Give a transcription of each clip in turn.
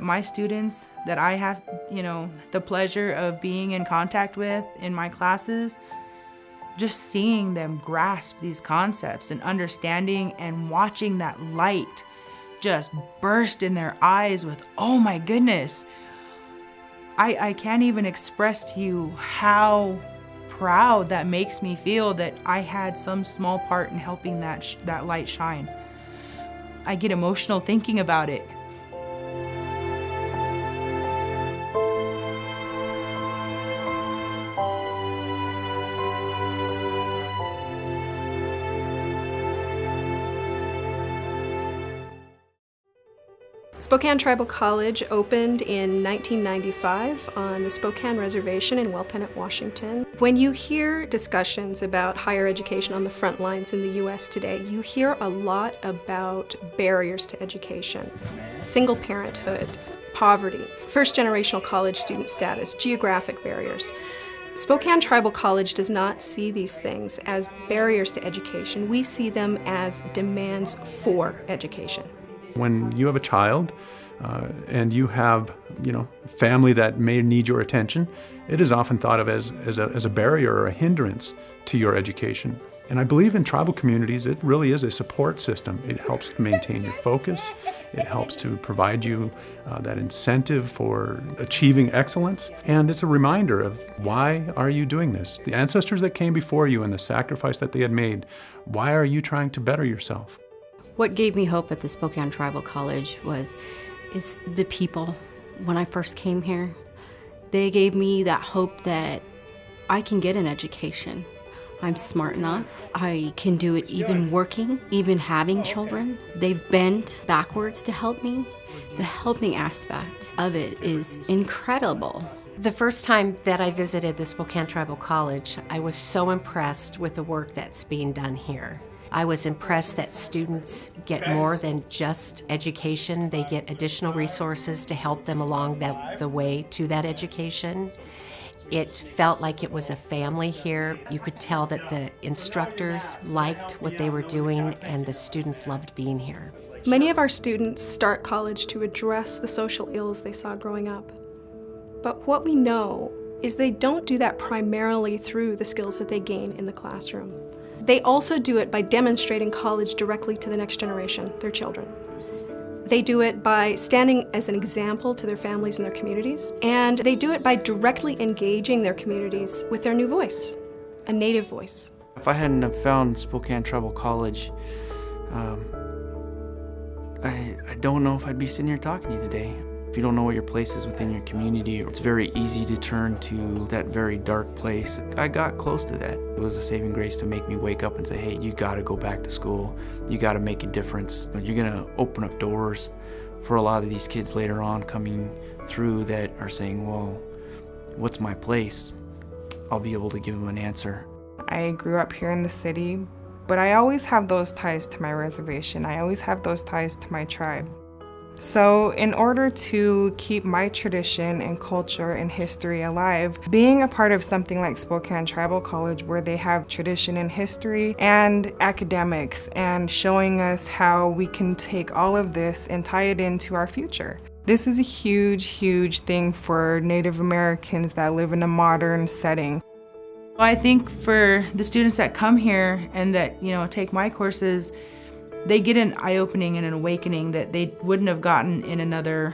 My students that I have, the pleasure of being in contact with in my classes, just seeing them grasp these concepts and understanding and watching that light just burst in their eyes with, oh my goodness. I can't even express to you how proud that makes me feel that I had some small part in helping that light shine. I get emotional thinking about it. Spokane Tribal College opened in 1995 on the Spokane Reservation in Wellpennant, Washington. When you hear discussions about higher education on the front lines in the U.S. today, you hear a lot about barriers to education, single parenthood, poverty, first-generational college student status, geographic barriers. Spokane Tribal College does not see these things as barriers to education. We see them as demands for education. When you have a child and you have, family that may need your attention, it is often thought of as a barrier or a hindrance to your education. And I believe in tribal communities, it really is a support system. It helps to maintain your focus. It helps to provide you that incentive for achieving excellence. And it's a reminder of why are you doing this? The ancestors that came before you and the sacrifice that they had made, why are you trying to better yourself? What gave me hope at the Spokane Tribal College is the people. When I first came here, they gave me that hope that I can get an education. I'm smart enough. I can do it even working, even having children. They've bent backwards to help me. The helping aspect of it is incredible. The first time that I visited the Spokane Tribal College, I was so impressed with the work that's being done here. I was impressed that students get more than just education. They get additional resources to help them along the way to that education. It felt like it was a family here. You could tell that the instructors liked what they were doing and the students loved being here. Many of our students start college to address the social ills they saw growing up. But what we know is they don't do that primarily through the skills that they gain in the classroom. They also do it by demonstrating college directly to the next generation, their children. They do it by standing as an example to their families and their communities, and they do it by directly engaging their communities with their new voice, a native voice. If I hadn't have found Spokane Tribal College, I don't know if I'd be sitting here talking to you today. If you don't know what your place is within your community, it's very easy to turn to that very dark place. I got close to that. It was a saving grace to make me wake up and say, hey, you gotta go back to school. You gotta make a difference. You're gonna open up doors for a lot of these kids later on coming through that are saying, well, what's my place? I'll be able to give them an answer. I grew up here in the city, but I always have those ties to my reservation. I always have those ties to my tribe. So in order to keep my tradition and culture and history alive, being a part of something like Spokane Tribal College where they have tradition and history and academics and showing us how we can take all of this and tie it into our future. This is a huge, huge thing for Native Americans that live in a modern setting. I think for the students that come here and that, take my courses, they get an eye-opening and an awakening that they wouldn't have gotten in another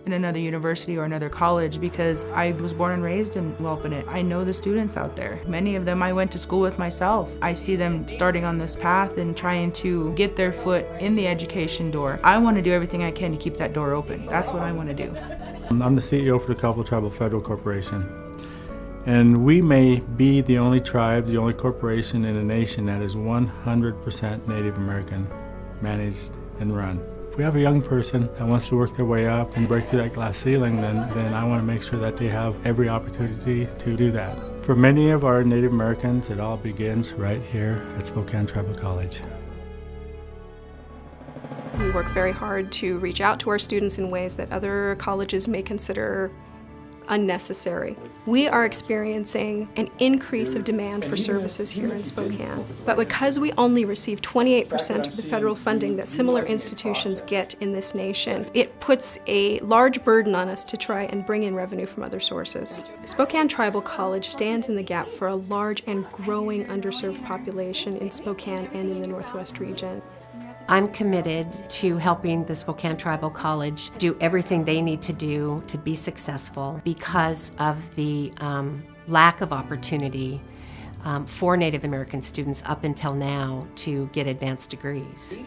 university or another college, because I was born and raised in Wellpennant. I know the students out there. Many of them I went to school with myself. I see them starting on this path and trying to get their foot in the education door. I want to do everything I can to keep that door open. That's what I want to do. I'm the CEO for the Colville Tribal Federal Corporation. And we may be the only tribe, the only corporation in the nation that is 100% Native American managed and run. If we have a young person that wants to work their way up and break through that glass ceiling, then I want to make sure that they have every opportunity to do that. For many of our Native Americans, it all begins right here at Spokane Tribal College. We work very hard to reach out to our students in ways that other colleges may consider unnecessary. We are experiencing an increase of demand for services here in Spokane. But because we only receive 28% of the federal funding that similar institutions get in this nation, it puts a large burden on us to try and bring in revenue from other sources. Spokane Tribal College stands in the gap for a large and growing underserved population in Spokane and in the Northwest region. I'm committed to helping the Spokane Tribal College do everything they need to do to be successful because of the lack of opportunity for Native American students up until now to get advanced degrees.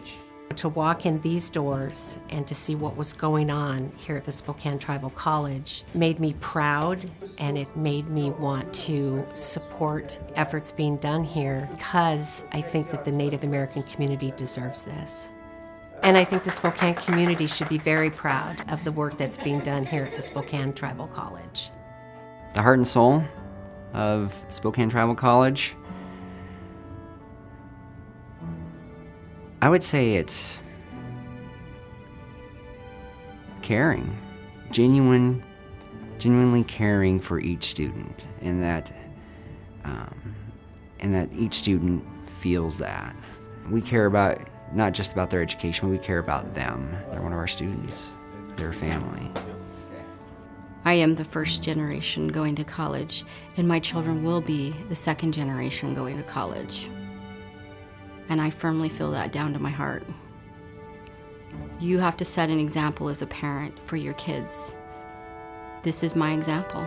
To walk in these doors and to see what was going on here at the Spokane Tribal College made me proud, and it made me want to support efforts being done here because I think that the Native American community deserves this. And I think the Spokane community should be very proud of the work that's being done here at the Spokane Tribal College. The heart and soul of Spokane Tribal College, I would say it's caring, genuinely caring for each student, and that each student feels that. We care about, not just about their education, but we care about them. They're one of our students, their family. I am the first generation going to college, and my children will be the second generation going to college. And I firmly feel that down to my heart. You have to set an example as a parent for your kids. This is my example.